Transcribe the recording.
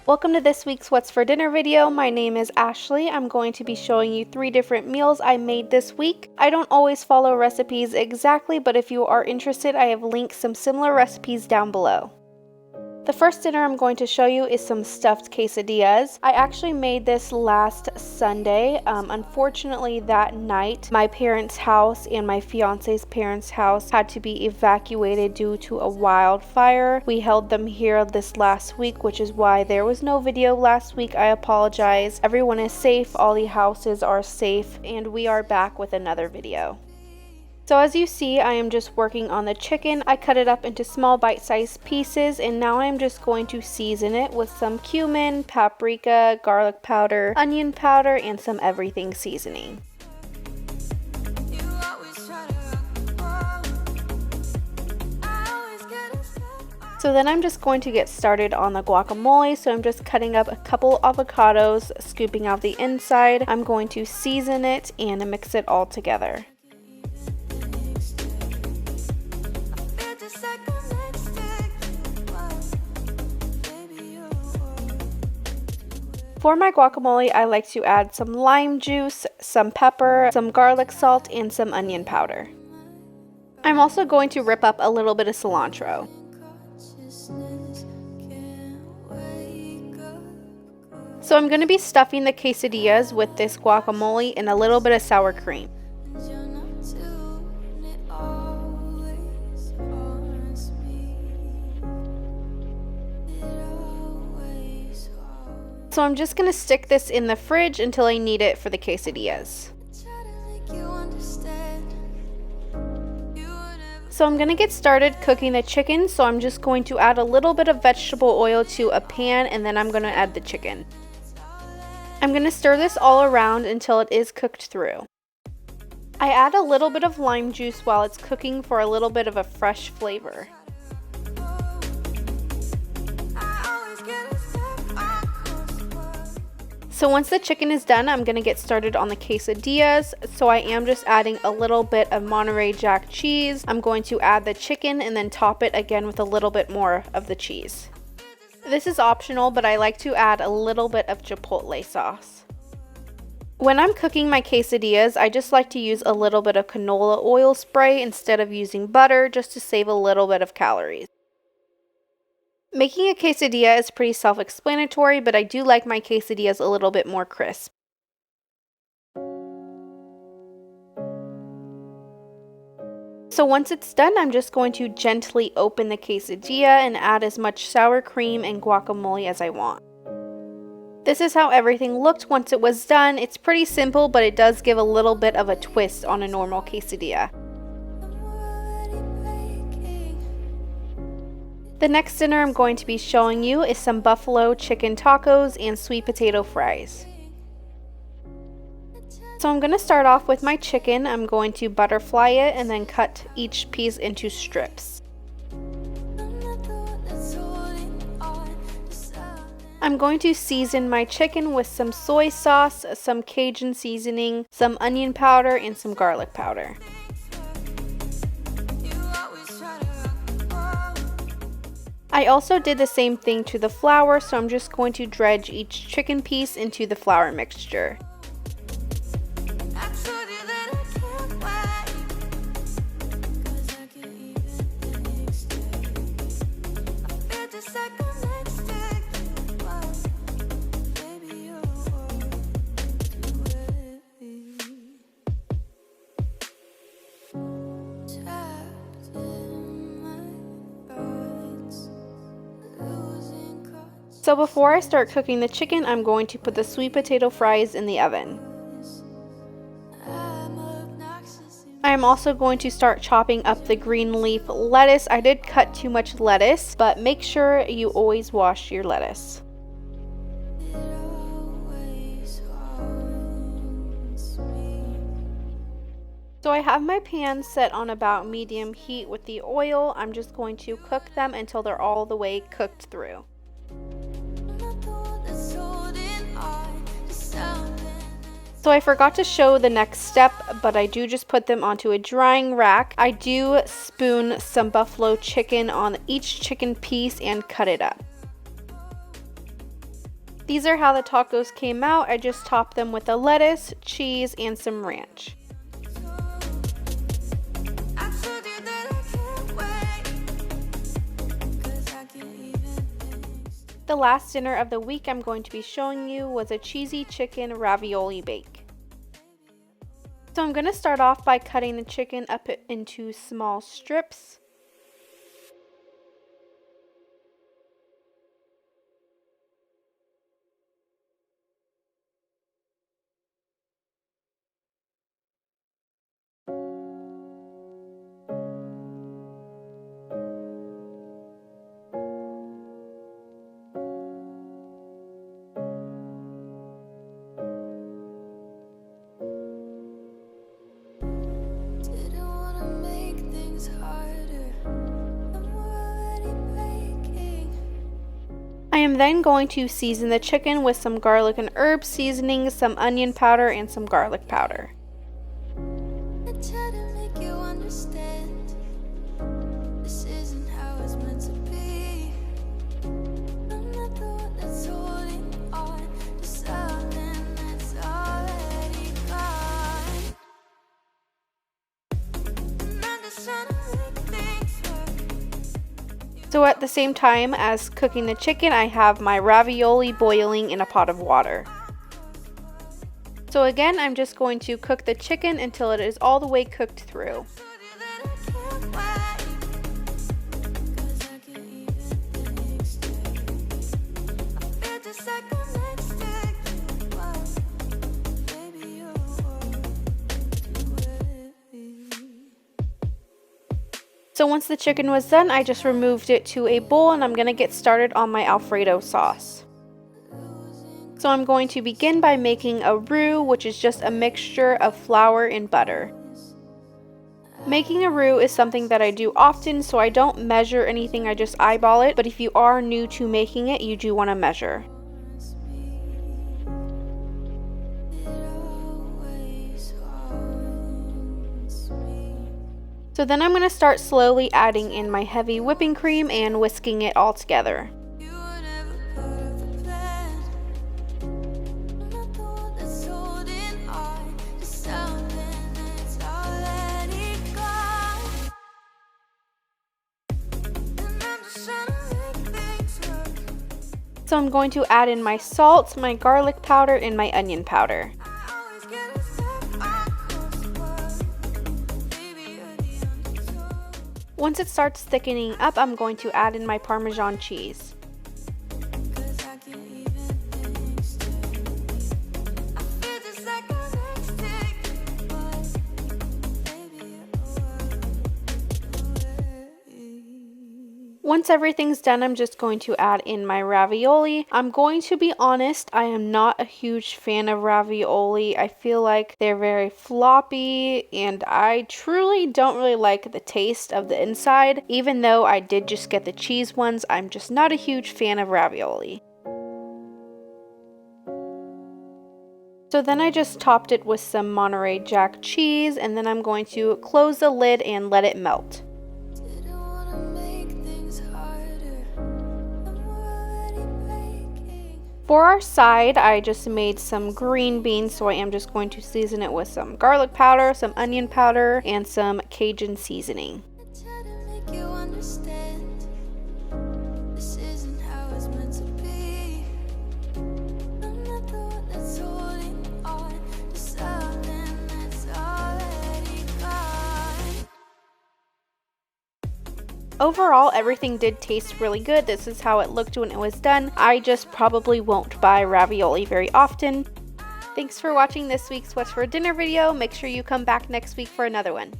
Welcome to this week's What's for Dinner video. My name is Ashley. I'm going to be showing you 3 different meals I made this week. I don't always follow recipes exactly, but if you are interested, I have linked some similar recipes down below. The first dinner I'm going to show you is some stuffed quesadillas. I actually made this last Sunday. Unfortunately, that night, my parents' house and my fiance's parents' house had to be evacuated due to a wildfire. We held them here this last week, which is why there was no video last week. I apologize. Everyone is safe, all the houses are safe, and we are back with another video. So as you see, I am just working on the chicken. I cut it up into small bite-sized pieces, and now I'm just going to season it with some cumin, paprika, garlic powder, onion powder, and some everything seasoning. So then I'm just going to get started on the guacamole. So I'm just cutting up a couple avocados, scooping out the inside. I'm going to season it and mix it all together. For my guacamole, I like to add some lime juice, some pepper, some garlic salt, and some onion powder. I'm also going to rip up a little bit of cilantro. So I'm going to be stuffing the quesadillas with this guacamole and a little bit of sour cream. So I'm just going to stick this in the fridge until I need it for the quesadillas. So I'm going to get started cooking the chicken, so I'm just going to add a little bit of vegetable oil to a pan, and then I'm going to add the chicken. I'm going to stir this all around until it is cooked through. I add a little bit of lime juice while it's cooking for a little bit of a fresh flavor. So once the chicken is done, I'm going to get started on the quesadillas. So I am just adding a little bit of Monterey Jack cheese. I'm going to add the chicken and then top it again with a little bit more of the cheese. This is optional, but I like to add a little bit of chipotle sauce. When I'm cooking my quesadillas, I just like to use a little bit of canola oil spray instead of using butter, just to save a little bit of calories. Making a quesadilla is pretty self-explanatory, but I do like my quesadillas a little bit more crisp. So once it's done, I'm just going to gently open the quesadilla and add as much sour cream and guacamole as I want. This is how everything looked once it was done. It's pretty simple, but it does give a little bit of a twist on a normal quesadilla. The next dinner I'm going to be showing you is some buffalo chicken tacos and sweet potato fries. So I'm going to start off with my chicken. I'm going to butterfly it and then cut each piece into strips. I'm going to season my chicken with some soy sauce, some Cajun seasoning, some onion powder, and some garlic powder. I also did the same thing to the flour, so I'm just going to dredge each chicken piece into the flour mixture. So before I start cooking the chicken, I'm going to put the sweet potato fries in the oven. I am also going to start chopping up the green leaf lettuce. I did cut too much lettuce, but make sure you always wash your lettuce. So I have my pan set on about medium heat with the oil. I'm just going to cook them until they're all the way cooked through. So I forgot to show the next step, but I do just put them onto a drying rack. I do spoon some buffalo chicken on each chicken piece and cut it up. These are how the tacos came out. I just topped them with the lettuce, cheese, and some ranch. The last dinner of the week I'm going to be showing you was a cheesy chicken ravioli bake. So I'm going to start off by cutting the chicken up into small strips. I am then going to season the chicken with some garlic and herb seasoning, some onion powder, and some garlic powder. So at the same time as cooking the chicken, I have my ravioli boiling in a pot of water. So again, I'm just going to cook the chicken until it is all the way cooked through. So once the chicken was done, I just removed it to a bowl and I'm going to get started on my Alfredo sauce. So I'm going to begin by making a roux, which is just a mixture of flour and butter. Making a roux is something that I do often, so I don't measure anything, I just eyeball it, but if you are new to making it, you do want to measure. So then I'm going to start slowly adding in my heavy whipping cream and whisking it all together. So I'm going to add in my salt, my garlic powder, and my onion powder. Once it starts thickening up, I'm going to add in my Parmesan cheese. Once everything's done, I'm just going to add in my ravioli. I'm going to be honest, I am not a huge fan of ravioli. I feel like they're very floppy and I truly don't really like the taste of the inside. Even though I did just get the cheese ones, I'm just not a huge fan of ravioli. So then I just topped it with some Monterey Jack cheese and then I'm going to close the lid and let it melt. For our side, I just made some green beans, so I am just going to season it with some garlic powder, some onion powder, and some Cajun seasoning. Overall, everything did taste really good. This is how it looked when it was done. I just probably won't buy ravioli very often. Thanks for watching this week's What's for Dinner video. Make sure you come back next week for another one.